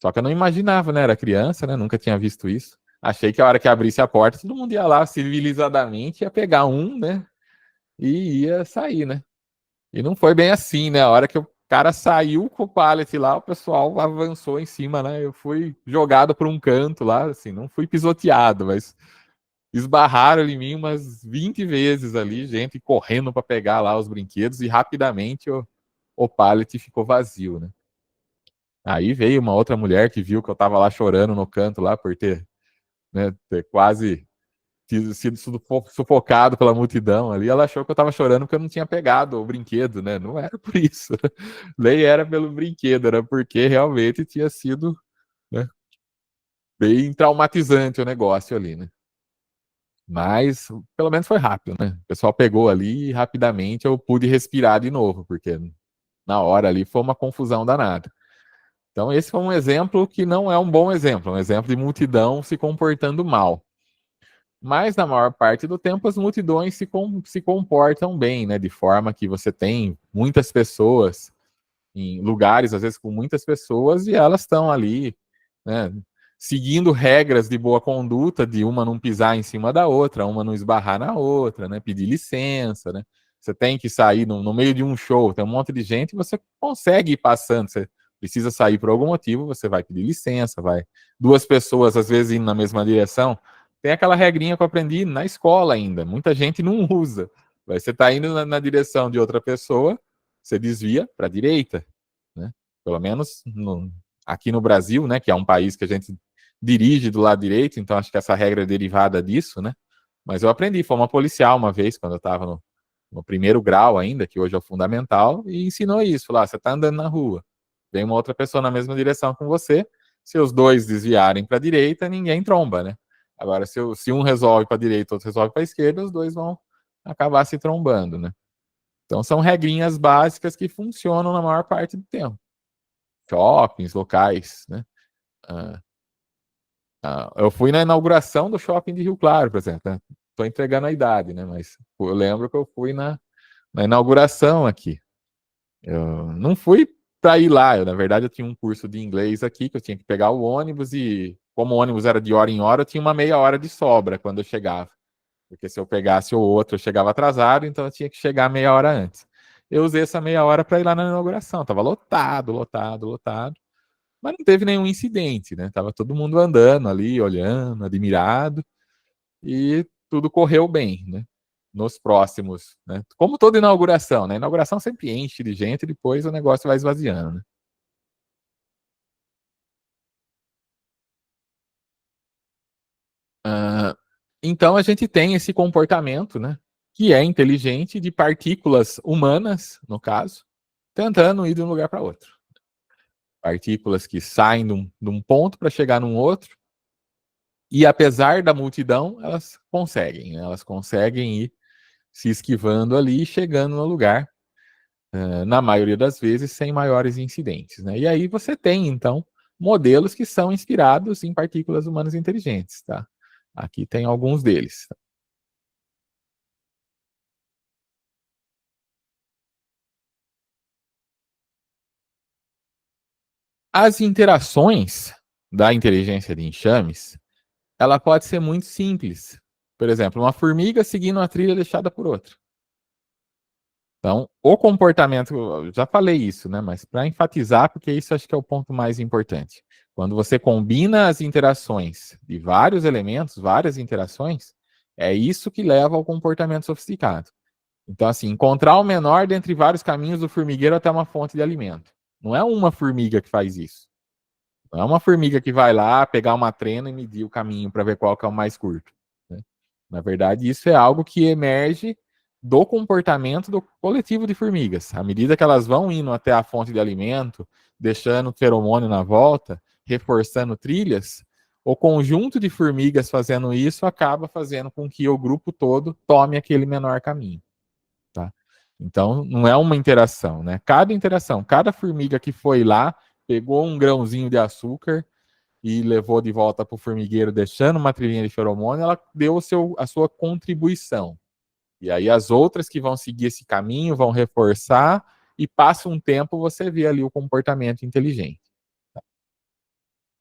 Só que eu não imaginava, né? Era criança, né? Nunca tinha visto isso. Achei que a hora que abrisse a porta, todo mundo ia lá civilizadamente, ia pegar um, né? E ia sair, né? E não foi bem assim, né? A hora que o cara saiu com o pallet lá, o pessoal avançou em cima, né? Eu fui jogado por um canto lá, assim, não fui pisoteado, mas esbarraram em mim umas 20 vezes ali, gente correndo para pegar lá os brinquedos e rapidamente o pallet ficou vazio, né? Aí veio uma outra mulher que viu que eu tava lá chorando no canto lá por ter quase sido sufocado pela multidão ali. Ela achou que eu tava chorando porque eu não tinha pegado o brinquedo, né? Não era por isso. Nem era pelo brinquedo, era porque realmente tinha sido, né, bem traumatizante o negócio ali, né? Mas pelo menos foi rápido, né? O pessoal pegou ali e rapidamente eu pude respirar de novo, porque na hora ali foi uma confusão danada. Então, esse foi um exemplo que não é um bom exemplo, é um exemplo de multidão se comportando mal. Mas, na maior parte do tempo, as multidões se comportam bem, né? De forma que você tem muitas pessoas em lugares, às vezes, com muitas pessoas, e elas estão ali, né? Seguindo regras de boa conduta, de uma não pisar em cima da outra, uma não esbarrar na outra, né? Pedir licença, né? Você tem que sair no meio de um show, tem um monte de gente, você consegue ir passando, você precisa sair por algum motivo, você vai pedir licença, vai. Duas pessoas, às vezes, indo na mesma direção, tem aquela regrinha que eu aprendi na escola ainda, muita gente não usa. Você está indo na direção de outra pessoa, você desvia para a direita, né? Pelo menos aqui no Brasil, né, que é um país que a gente dirige do lado direito, então acho que essa regra é derivada disso, né? Mas eu aprendi, foi uma policial uma vez, quando eu estava no primeiro grau ainda, que hoje é o fundamental, e ensinou isso, lá, você está andando na rua, vem uma outra pessoa na mesma direção com você, se os dois desviarem para a direita, ninguém tromba, né? Agora, se um resolve para a direita, outro resolve para a esquerda, os dois vão acabar se trombando, né? Então, são regrinhas básicas que funcionam na maior parte do tempo. Shoppings, locais, né? Ah, eu fui na inauguração do shopping de Rio Claro, por exemplo. Né? Tô entregando a idade, né? Mas eu lembro que eu fui na inauguração aqui. Eu não fui para ir lá. Na verdade, eu tinha um curso de inglês aqui que eu tinha que pegar o ônibus e, como o ônibus era de hora em hora, eu tinha uma meia hora de sobra quando eu chegava. Porque se eu pegasse o outro, eu chegava atrasado, então eu tinha que chegar meia hora antes. Eu usei essa meia hora para ir lá na inauguração. Tava lotado, lotado, lotado. Mas não teve nenhum incidente, né? Tava todo mundo andando ali, olhando, admirado, e tudo correu bem, né? nos próximos, né? Como toda inauguração, né? A inauguração sempre enche de gente e depois o negócio vai esvaziando, né? Ah, então a gente tem esse comportamento, né? Que é inteligente de partículas humanas, no caso, tentando ir de um lugar para outro. Partículas que saem de um ponto para chegar num outro, e apesar da multidão, elas conseguem, né? Elas conseguem ir se esquivando ali e chegando no lugar, na maioria das vezes, sem maiores incidentes, né? E aí você tem, então, modelos que são inspirados em partículas humanas inteligentes, tá? Aqui tem alguns deles. As interações da inteligência de enxames, ela pode ser muito simples. Por exemplo, uma formiga seguindo uma trilha deixada por outra. Então, o comportamento, eu já falei isso, né? Mas para enfatizar, porque isso acho que é o ponto mais importante. Quando você combina as interações de vários elementos, várias interações, é isso que leva ao comportamento sofisticado. Então, assim, encontrar o menor dentre vários caminhos do formigueiro até uma fonte de alimento. Não é uma formiga que faz isso. Não é uma formiga que vai lá pegar uma trena e medir o caminho para ver qual que é o mais curto, né? Na verdade, isso é algo que emerge do comportamento do coletivo de formigas. À medida que elas vão indo até a fonte de alimento, deixando feromônio na volta, reforçando trilhas, o conjunto de formigas fazendo isso acaba fazendo com que o grupo todo tome aquele menor caminho, tá? Então, não é uma interação, né? Cada interação, cada formiga que foi lá, pegou um grãozinho de açúcar e levou de volta para o formigueiro, deixando uma trilhinha de feromônio, ela deu a sua contribuição. E aí as outras que vão seguir esse caminho vão reforçar, e passa um tempo você vê ali o comportamento inteligente.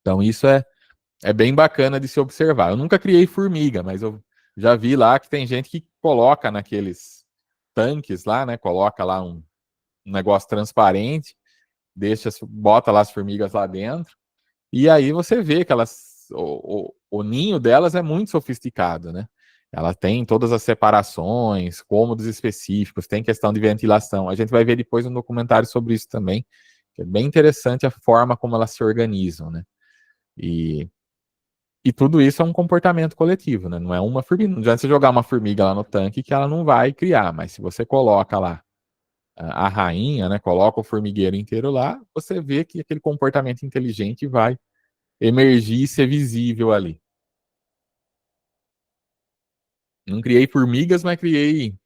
Então isso é bem bacana de se observar. Eu nunca criei formiga, mas eu já vi lá que tem gente que coloca naqueles tanques lá, né? Coloca lá um negócio transparente, bota lá as formigas lá dentro, e aí você vê que o ninho delas é muito sofisticado, né? Ela tem todas as separações, cômodos específicos, tem questão de ventilação. A gente vai ver depois um documentário sobre isso também, que é bem interessante a forma como elas se organizam, né? E, e tudo isso é um comportamento coletivo, né? Não é uma formiga. Não adianta você jogar uma formiga lá no tanque que ela não vai criar, mas se você coloca lá a rainha, né? Coloca o formigueiro inteiro lá, você vê que aquele comportamento inteligente vai emergir e ser visível ali. Não criei formigas, mas criei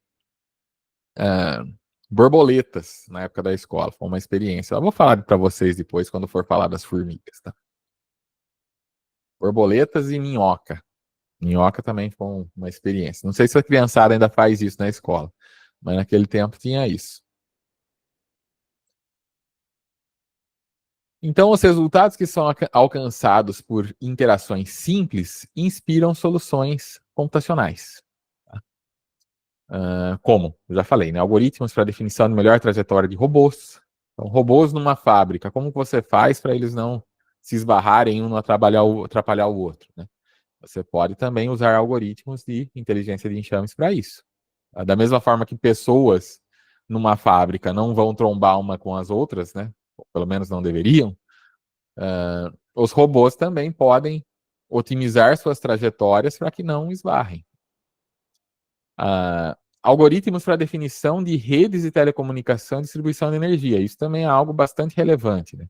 ah, borboletas na época da escola. Foi uma experiência. Eu vou falar para vocês depois, quando for falar das formigas, tá? Borboletas e minhoca. Minhoca também foi uma experiência. Não sei se a criançada ainda faz isso na escola, mas naquele tempo tinha isso. Então, os resultados que são alcançados por interações simples inspiram soluções computacionais. Como? Eu já falei, né? Algoritmos para definição de melhor trajetória de robôs. Então, robôs numa fábrica, como você faz para eles não se esbarrarem um, não atrapalhar o outro, né? Você pode também usar algoritmos de inteligência de enxames para isso. Da mesma forma que pessoas numa fábrica não vão trombar uma com as outras, né? Ou pelo menos não deveriam. Os robôs também podem otimizar suas trajetórias para que não esbarrem. Algoritmos para definição de redes de telecomunicação e distribuição de energia. Isso também é algo bastante relevante, né?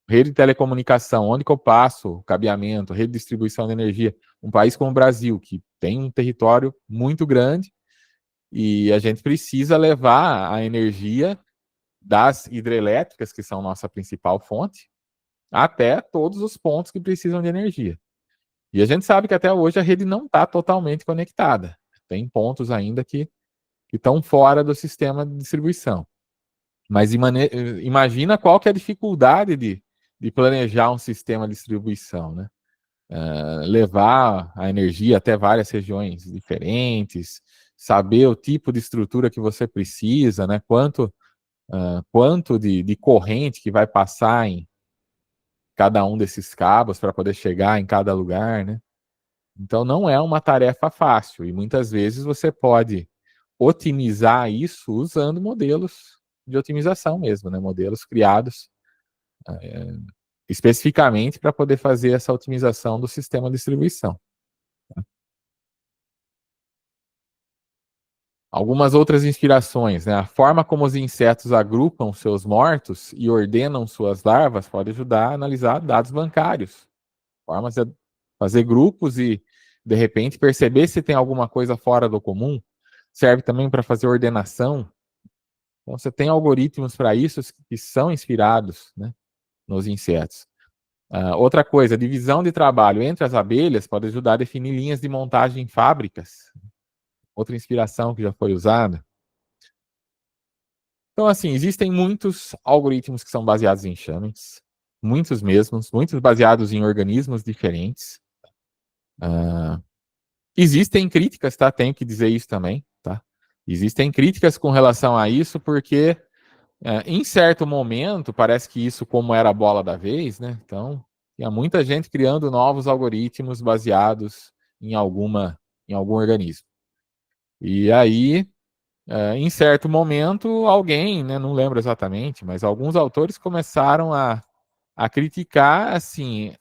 Rede de telecomunicação, onde que eu passo cabeamento, rede de distribuição de energia. Um país como o Brasil, que tem um território muito grande, e a gente precisa levar a energia das hidrelétricas, que são nossa principal fonte, até todos os pontos que precisam de energia. E a gente sabe que até hoje a rede não está totalmente conectada. Tem pontos ainda que estão fora do sistema de distribuição. Mas imagina qual que é a dificuldade de planejar um sistema de distribuição, né? Levar a energia até várias regiões diferentes, saber o tipo de estrutura que você precisa, né? Quanto de corrente que vai passar em cada um desses cabos para poder chegar em cada lugar, né? Então não é uma tarefa fácil, e muitas vezes você pode otimizar isso usando modelos de otimização mesmo, né? Modelos criados especificamente para poder fazer essa otimização do sistema de distribuição. Algumas outras inspirações, né? A forma como os insetos agrupam seus mortos e ordenam suas larvas pode ajudar a analisar dados bancários. Formas de fazer grupos e, de repente, perceber se tem alguma coisa fora do comum. Serve também para fazer ordenação. Então, você tem algoritmos para isso que são inspirados, né, nos insetos. Outra coisa, divisão de trabalho entre as abelhas pode ajudar a definir linhas de montagem em fábricas. Outra inspiração que já foi usada. Então, assim, existem muitos algoritmos que são baseados em enxames, muitos mesmos, muitos baseados em organismos diferentes. Existem críticas, tá? Tenho que dizer isso também, tá? Existem críticas com relação a isso, porque em certo momento, parece que isso como era a bola da vez, né? Então, tinha muita gente criando novos algoritmos baseados em algum organismo. E aí, em certo momento, alguém, né, não lembro exatamente, mas alguns autores começaram a criticar, assim,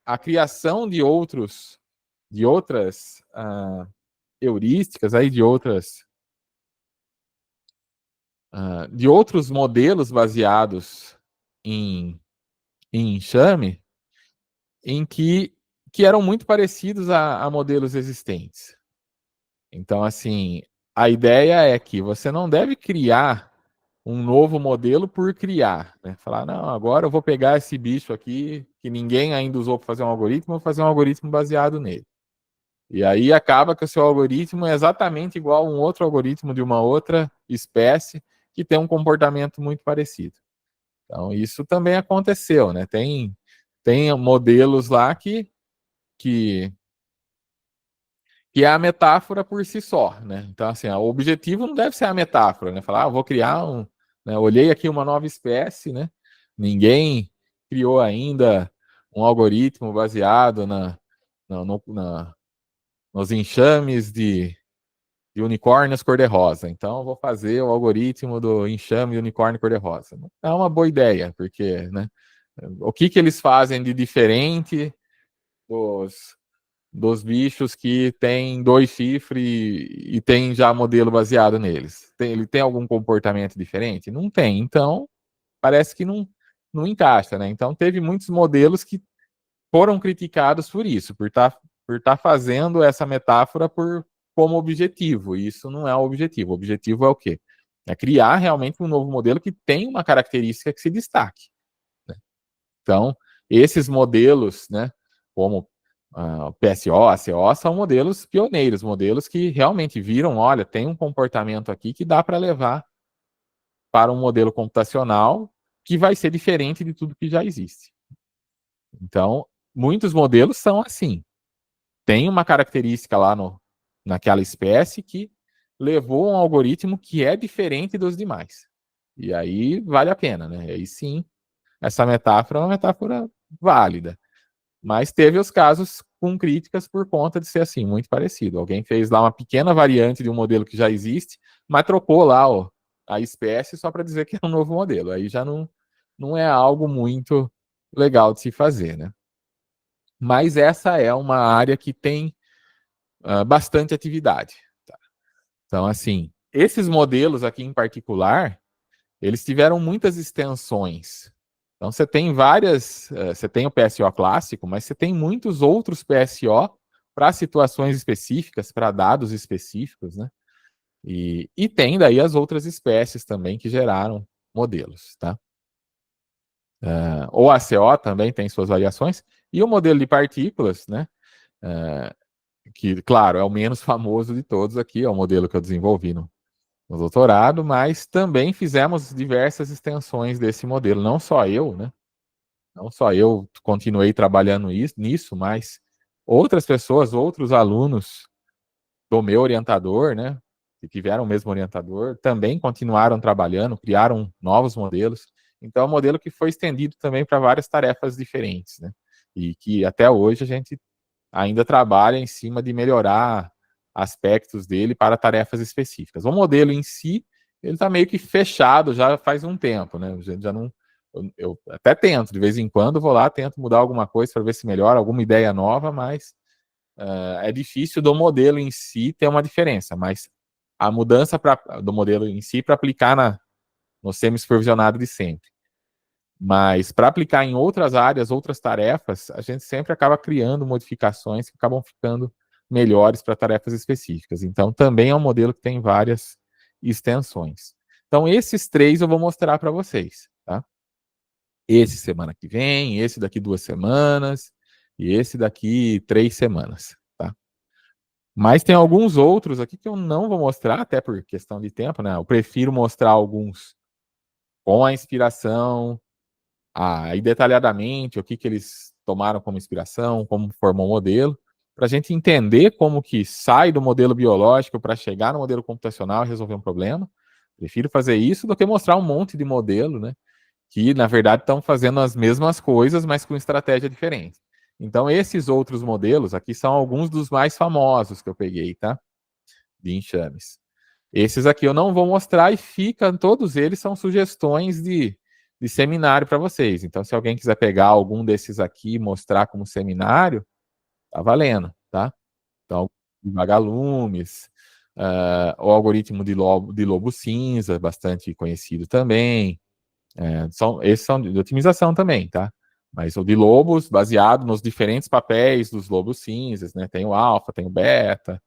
a criação de outras heurísticas, aí, de outros modelos baseados em enxame, em que eram muito parecidos a modelos existentes. Então, assim, a ideia é que você não deve criar um novo modelo por criar, né? Falar, não, agora eu vou pegar esse bicho aqui que ninguém ainda usou para fazer um algoritmo, vou fazer um algoritmo baseado nele. E aí acaba que o seu algoritmo é exatamente igual a um outro algoritmo de uma outra espécie que tem um comportamento muito parecido. Então, isso também aconteceu, né? Tem modelos lá que é a metáfora por si só, né? Então, assim, o objetivo não deve ser a metáfora, né? Falar, vou criar né? Olhei aqui uma nova espécie, né? Ninguém criou ainda um algoritmo baseado nos enxames de unicórnios cor-de-rosa. Então, vou fazer o algoritmo do enxame de unicórnio cor-de-rosa. Não é uma boa ideia, porque, né? O que eles fazem de diferente dos bichos que tem 2 chifres e tem já modelo baseado neles? Ele tem algum comportamento diferente? Não tem. Então, parece que não encaixa, né? Então, teve muitos modelos que foram criticados por isso, por tá fazendo essa metáfora como objetivo. E isso não é o objetivo. O objetivo é o quê? É criar realmente um novo modelo que tem uma característica que se destaque. Né? Então, esses modelos, né, como o PSO, a CO, são modelos pioneiros, modelos que realmente viram, olha, tem um comportamento aqui que dá para levar para um modelo computacional que vai ser diferente de tudo que já existe. Então, muitos modelos são assim. Tem uma característica lá naquela espécie que levou a um algoritmo que é diferente dos demais. E aí vale a pena, né? Aí sim, essa metáfora é uma metáfora válida. Mas teve os casos com críticas por conta de ser assim, muito parecido. Alguém fez lá uma pequena variante de um modelo que já existe, mas trocou lá a espécie só para dizer que é um novo modelo. Aí já não é algo muito legal de se fazer, né? Mas essa é uma área que tem bastante atividade. Tá? Então, assim, esses modelos aqui em particular, eles tiveram muitas extensões. Então, você tem você tem o PSO clássico, mas você tem muitos outros PSO para situações específicas, para dados específicos, né? E tem daí as outras espécies também que geraram modelos, tá? O ACO também tem suas variações, e o modelo de partículas, né? Que, claro, é o menos famoso de todos aqui, é o modelo que eu desenvolvi no doutorado, mas também fizemos diversas extensões desse modelo, não só eu, né? Não só eu continuei trabalhando nisso, mas outras pessoas, outros alunos do meu orientador, né? Que tiveram o mesmo orientador, também continuaram trabalhando, criaram novos modelos. Então, é um modelo que foi estendido também para várias tarefas diferentes, né? E que até hoje a gente ainda trabalha em cima de melhorar aspectos dele para tarefas específicas. O modelo em si, ele está meio que fechado já faz um tempo, né? Já não, eu até tento, de vez em quando vou lá, tento mudar alguma coisa para ver se melhora, alguma ideia nova, mas é difícil do modelo em si ter uma diferença, mas a mudança do modelo em si para aplicar no semi-supervisionado de sempre. Mas para aplicar em outras áreas, outras tarefas, a gente sempre acaba criando modificações que acabam ficando melhores para tarefas específicas. Então, também é um modelo que tem várias extensões. Então, esses 3 eu vou mostrar para vocês, tá? Esse semana que vem, esse daqui 2 semanas e esse daqui 3 semanas, tá? Mas tem alguns outros aqui que eu não vou mostrar, até por questão de tempo, né? Eu prefiro mostrar alguns com a inspiração, aí detalhadamente o que eles tomaram como inspiração, como formou o modelo, para a gente entender como que sai do modelo biológico para chegar no modelo computacional e resolver um problema. Prefiro fazer isso do que mostrar um monte de modelo, né? Que, na verdade, estão fazendo as mesmas coisas, mas com estratégia diferente. Então, esses outros modelos aqui são alguns dos mais famosos que eu peguei, tá? De enxames. Esses aqui eu não vou mostrar e todos eles são sugestões de seminário para vocês. Então, se alguém quiser pegar algum desses aqui e mostrar como seminário, tá valendo, tá? Então, vagalumes, o algoritmo de lobo cinza, bastante conhecido também. Esses são de otimização também, tá? Mas o de lobos, baseado nos diferentes papéis dos lobos cinzas, né? Tem o alfa, tem o beta,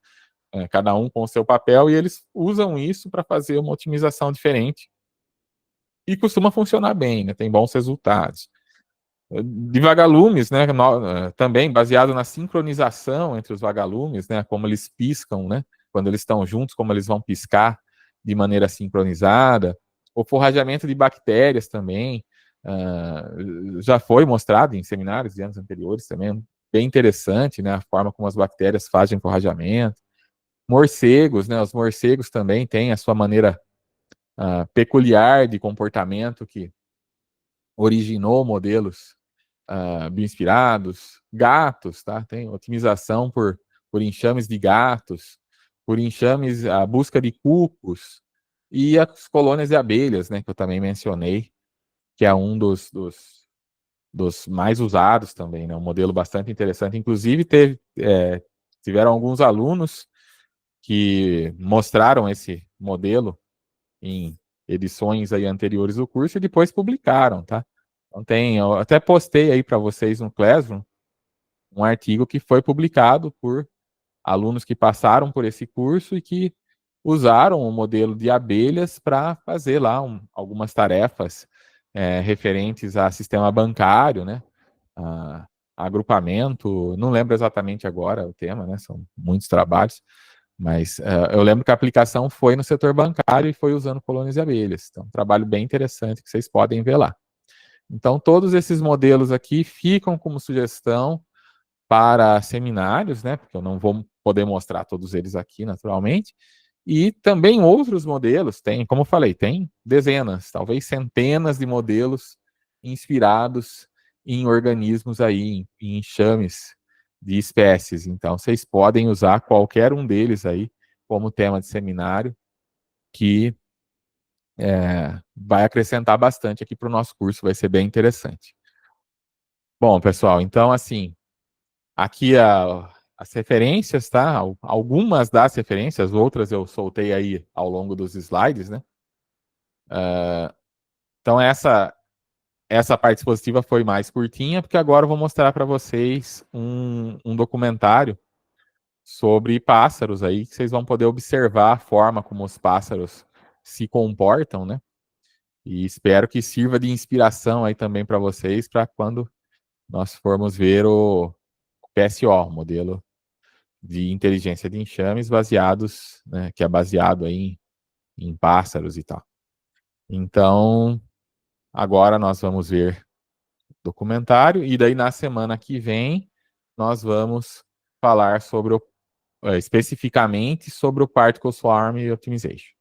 cada um com o seu papel, e eles usam isso para fazer uma otimização diferente. E costuma funcionar bem, né? Tem bons resultados. De vagalumes, né? Também baseado na sincronização entre os vagalumes, né? Como eles piscam, né? Quando eles estão juntos, como eles vão piscar de maneira sincronizada. O forrageamento de bactérias também já foi mostrado em seminários de anos anteriores também. Bem interessante, né? A forma como as bactérias fazem forrageamento. Morcegos, né? Os morcegos também têm a sua maneira peculiar de comportamento que originou modelos bioinspirados. Gatos, tá? Tem otimização por enxames de gatos, por enxames, a busca de cucos e as colônias de abelhas, né? Que eu também mencionei, que é um dos mais usados também, né? Um modelo bastante interessante. Inclusive, tiveram alguns alunos que mostraram esse modelo em edições aí anteriores do curso e depois publicaram, tá? Então eu até postei aí para vocês no Classroom um artigo que foi publicado por alunos que passaram por esse curso e que usaram o modelo de abelhas para fazer lá algumas tarefas referentes a sistema bancário, né? Agrupamento, não lembro exatamente agora o tema, né? São muitos trabalhos, mas eu lembro que a aplicação foi no setor bancário e foi usando colônias de abelhas. Então, um trabalho bem interessante que vocês podem ver lá. Então, todos esses modelos aqui ficam como sugestão para seminários, né? Porque eu não vou poder mostrar todos eles aqui, naturalmente. E também outros modelos, como eu falei, tem dezenas, talvez centenas de modelos inspirados em organismos aí, em enxames de espécies. Então, vocês podem usar qualquer um deles aí como tema de seminário, que vai acrescentar bastante aqui para o nosso curso, vai ser bem interessante. Bom, pessoal, então, assim, aqui as referências, tá? Algumas das referências, outras eu soltei aí ao longo dos slides, né? Então, essa parte expositiva foi mais curtinha, porque agora eu vou mostrar para vocês um documentário sobre pássaros aí, que vocês vão poder observar a forma como os pássaros se comportam, né? E espero que sirva de inspiração aí também para vocês, para quando nós formos ver o PSO, o modelo de inteligência de enxames baseados, né, que é baseado aí em pássaros e tal. Então, agora nós vamos ver documentário, e daí na semana que vem nós vamos falar sobre especificamente sobre o Particle Swarm Optimization.